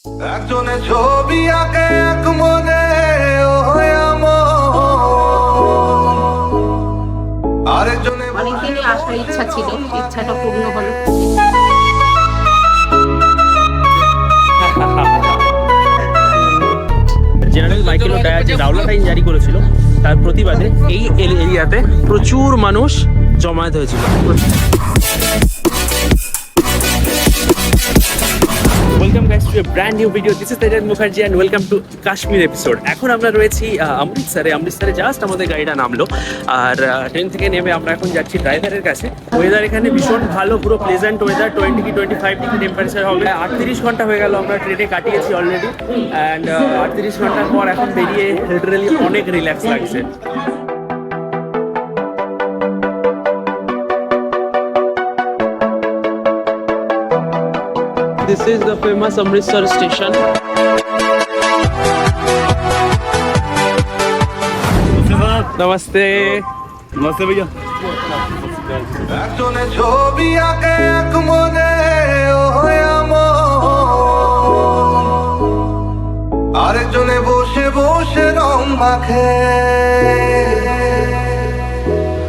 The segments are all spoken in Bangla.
একজনে ছবি আঁকে এক মনে আরেকজনে অনেকদিনই আসার ইচ্ছা ছিল, ইচ্ছাটা পূর্ণ হলো। জেনারেল মাইকেল ওডায়ার যে রাওলাট আইন জারি করেছিল তার প্রতিবাদে এই এরিয়াতে প্রচুর মানুষ জমায়েত হয়েছিল। Welcome guys to a brand new video. This is Tejan Mukherjee and welcome to Kashmir episode. এখন আমরা রয়েছি অমৃতসরে জাস্ট আমাদের গাড়িটা নামলো আর ট্রেন থেকে নেমে আমরা এখন যাচ্ছি ড্রাইভারের কাছে। ওয়েদার এখানে ভীষণ ভালো, পুরো প্লেজেন্ট ওয়েদার, 20 কি 25 ডিগ্রি টেম্পারেচার হবে। 38 ঘন্টা হয়ে গেল আমরা ট্রেনে কাটিয়েছি অলরেডি অ্যান্ড 38 ঘন্টার পর এখন বেরিয়ে লিটারালি অনেক রিল্যাক্স লাগছে। This is the famous Amritsar station. नमस्ते नमस्ते भैया। একজনে ছবি আঁকে এক মনে আরেকজনে বসে বসে রং মাখে।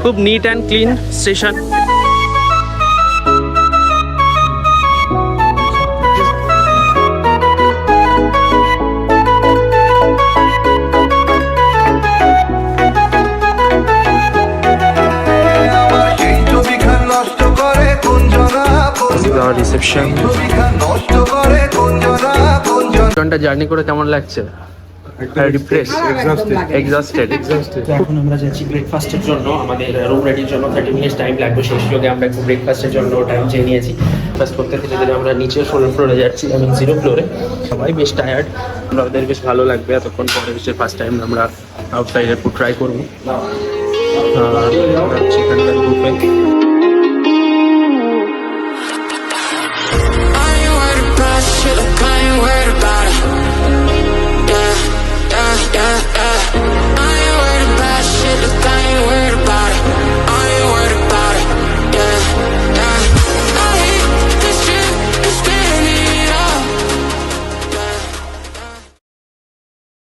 খুব neat and clean station. Reception ঘন্টা জার্নি করে কেমন লাগছে? এখন আমরা যাচ্ছি ব্রেকফাস্টের জন্য, আমাদের রুম রেডির জন্য 30 মিনিট টাইম লাগবে। সেই সুযোগে আমরা একটু ব্রেকফাস্টের জন্য টাইম চেয়ে নিয়েছি। ব্রেকফাস্ট করতে থেকে আমরা নিচের ফ্লোরে যাচ্ছি, আমি 0 ফ্লোরে। সবাই বেশ টায়ার্ড, আমাদের বেশ ভালো লাগবে এতক্ষণ পরে। বেশ ফার্স্ট টাইম আমরা আউটসাইডের ফুড ট্রাই করবো চিকেনটার গ্রুপে।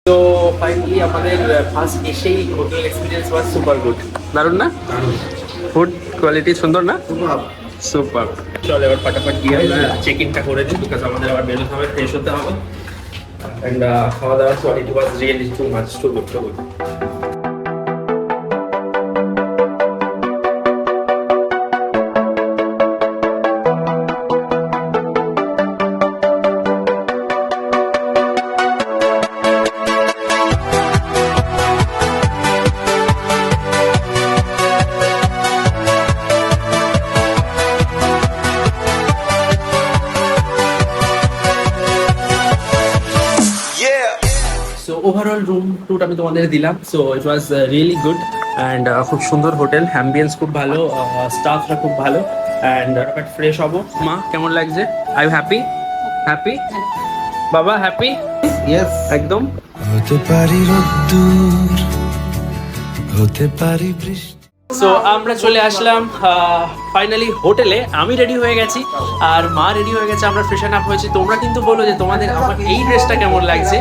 তো ফাইনালি আমাদের ফার্স্ট এসেই হোটেল এক্সপিরিয়েন্স ওয়াজ সুপার গুড। দারুণ না? ফুড কোয়ালিটি সুন্দর না? সুপার। চলো এবার ফটাফট গিয়ে চেক ইনটা করে দিই, বিকজ আমাদের আবার বেরোতে হবে, ফ্রেশ হতে হবে। অ্যান্ড খাওয়া দাওয়ার quality was really too much, too good, too good. So overall room tour আমি তোমাদের দিলাম। So it was really good and খুব সুন্দর হোটেল, অ্যাম্বিয়েন্স খুব ভালো, স্টাফরা খুব ভালো অ্যান্ড ফ্রেশ হবো। মা কেমন লাগছে? I happy? হ্যাপি বাবা? হ্যাপি? ইয়েস, একদম। হতে পারি রোদ্দুর, হতে পারি বৃষ্টি। সো আমরা চলে আসলাম ফাইনালি হোটেলে। আমি রেডি হয়ে গেছি আর মা রেডি হয়ে গেছে, আমরা ফ্রেশন আপ হয়েছি। তোমরা কিন্তু বলো যে তোমাদের আমার এই ড্রেসটা কেমন লাগছে,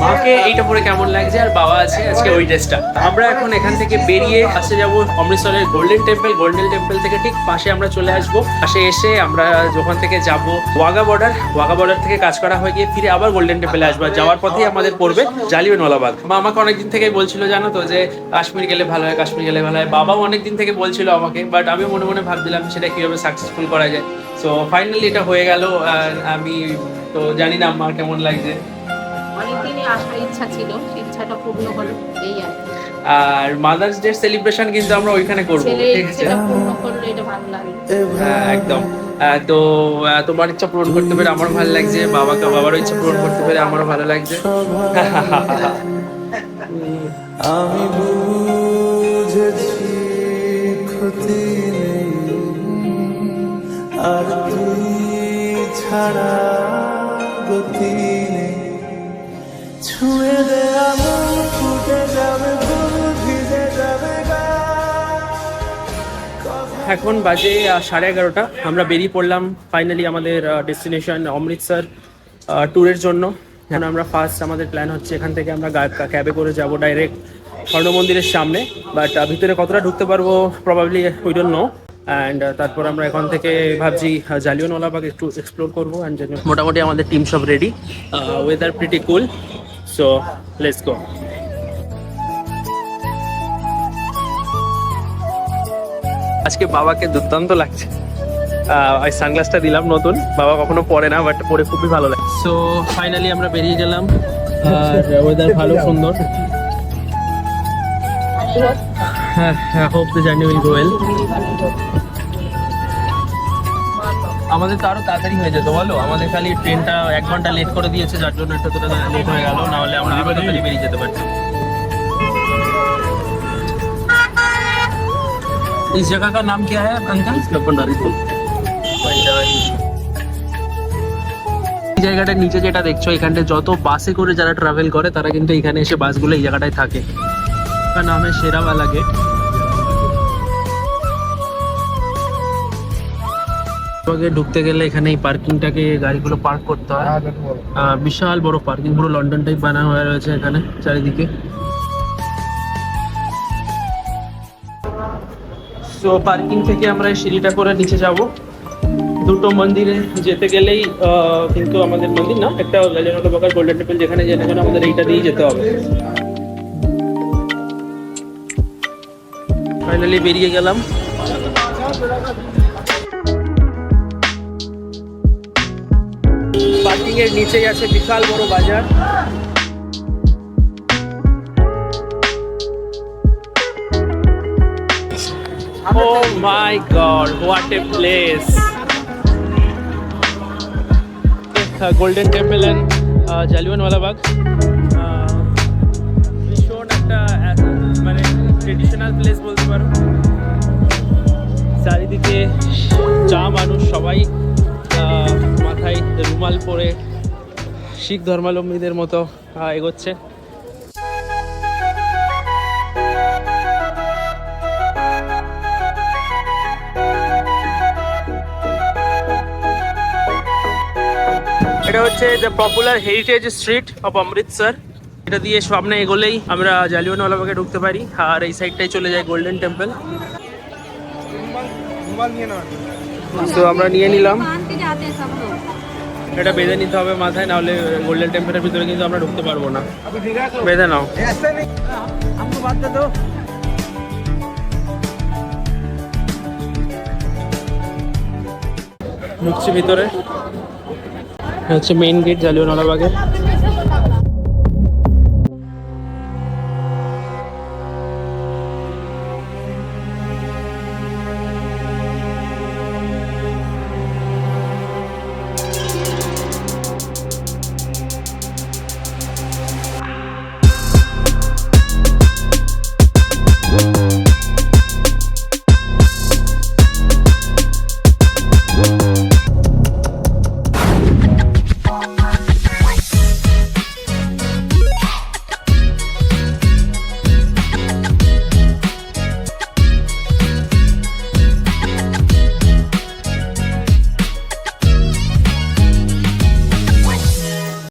মাকে এইটা পরে কেমন লাগছে, আর বাবা আছে আজকে ওই ড্রেসটা। আমরা এখন এখান থেকে বেরিয়ে পাশে যাবো অমৃতসরের গোল্ডেন টেম্পল। গোল্ডেন টেম্পল থেকে ঠিক পাশে আমরা চলে আসবো। পাশে এসে আমরা ওখান থেকে যাবো ওয়াঘা বর্ডার। ওয়াঘা বর্ডার থেকে কাজ করা হয়ে গিয়ে ফিরে আবার গোল্ডেন টেম্পলে আসবো। যাওয়ার পথেই আমাদের পড়বে জালিয়ানওয়ালাবাগ। মা আমাকে অনেকদিন থেকেই বলছিল জানো তো যে কাশ্মীর গেলে ভালো হয়, কাশ্মীর গেলে ভালো হয়। বাবাও অনেকদিন থেকে বলছিল আমাকে, বাট আমি মনে মনে ভাবছিলাম সেটা কিভাবে সাকসেসফুল করা যায়। সো ফাইনালি এটা হয়ে গেল। আমি তো জানি না আমার কেমন লাগছে। অনেকদিনই আসার ইচ্ছা ছিল, ইচ্ছাটা পূর্ণ হলো, এই আর কি। আর মাদার্স ডে সেলিব্রেশন কিন্তু আমরা ওইখানে করবো, ছেলের ঠিক আছে? ইচ্ছাটা পূর্ণ করলে এটা ভালো লাগে। একদম। তো তোমার ইচ্ছা পূরণ করতে পেরে আমার ভালো লাগছে, বাবারও ইচ্ছা পূরণ করতে পেরে আমারও ভালো লাগছে। আমি বুঝেছি ক্ষতি নেই, আর তুই ছাড়া গতি নেই। ছুঁয়ে দে আমার, ফুটে যাবে ফুল, ভিজে যাবে গা। এখন বাজে 11:30। আমরা বেরিয়ে পড়লাম ফাইনালি আমাদের ডেস্টিনেশন অমৃতসর। ট্যুরের জন্য। এখন আমরা ফার্স্ট আমাদের প্ল্যান হচ্ছে এখান থেকে আমরা ক্যাবে করে যাব ডাইরেক্ট স্বর্ণ মন্দিরের সামনে, বাট ভিতরে কতটা ঢুকতে পারবো probably we don't know. And তারপর আমরা এখান থেকে ভাবছি জালিয়ানওয়ালাবাগ একটু এক্সপ্লোর করবো। অ্যান্ড মোটামুটি আমাদের টিম সব ready, weather pretty cool, so let's go. আজকে বাবাকে দুর্দান্ত লাগছে, ওই সানগ্লাসটা দিলাম নতুন, বাবা কখনো পরে না, বাট পরে খুবই ভালো লাগে। সো ফাইনালি আমরা বেরিয়ে গেলাম, আর ওয়েদার ভালো, সুন্দর। হ্যাঁ, hope the journey will go well. আমাদের তো আরো তাড়াতাড়ি হয়ে যেত বলো, আমাদের খালি ট্রেনটা 1 ঘন্টা লেট করে দিয়েছে, যার জন্য একটু লেট হয়ে গেল, না হলে আমরা আরো তাড়াতাড়ি বেরিয়ে যেতে পারতাম। इस जगह का नाम क्या है अंकल? এই জায়গাটার নিচে যেটা দেখছো, এখানটা যত বাসে করে যারা ট্রাভেল করে তারা কিন্তু এখানে এসে বাসগুলো এই জায়গাটায় থাকে। তার নাম है शेरावाला गेट। ঢুকতে গেলে এখানে এই পার্কিংটাকে গাড়িগুলো পার্ক করতে হয়, বিশাল বড় পার্কিং, পুরো লন্ডন টাইপ বানানো হয়ে রয়েছে এখানে চারিদিকে। তো পার্কিং থেকে আমরা এই সিঁড়িটা করে নিচে যাব। দুটো মন্দিরে যেতে গেলেই কিন্তু আমাদের মন্দির না, একটা জালিয়ানওয়ালাবাগ আর গোল্ডেন টেম্পল, যেখানে যেতে গেলে আমাদের এইটা দিয়েই যেতে হবে। ফাইনালি বেরিয়ে গেলাম। পার্কিং এর নিচেই আছে বিশাল বড় বাজার। Oh my God, what a place! Golden Temple and Jallianwala Bagh ভীষণ একটা মানে ট্রেডিশনাল প্লেস বলতে পারো। চারিদিকে চা মানুষ, সবাই মাথায় রুমাল পরে শিখ ধর্মাবলম্বীদের মতো এগোচ্ছে। এটা হচ্ছে the popular heritage street of Amritsar. এটা দিয়ে সামনে এগোলেই আমরা জালিয়ানওয়ালাবাগে ঢুকতে পারি, আর এই সাইডটাই চলে যায় গোল্ডেন টেম্পল। তো আমরা নিয়ে নিলাম, এটা বেঁধে নিতে হবে মাথায়, নাহলে গোল্ডেন টেম্পলের ভিতরে কিন্তু আমরা ঢুকতে পারবো না। বেঁধে নাও। ঢুকছি ভিতরে, হচ্ছে মেইন গেট জালিয়ানওয়ালাবাগের।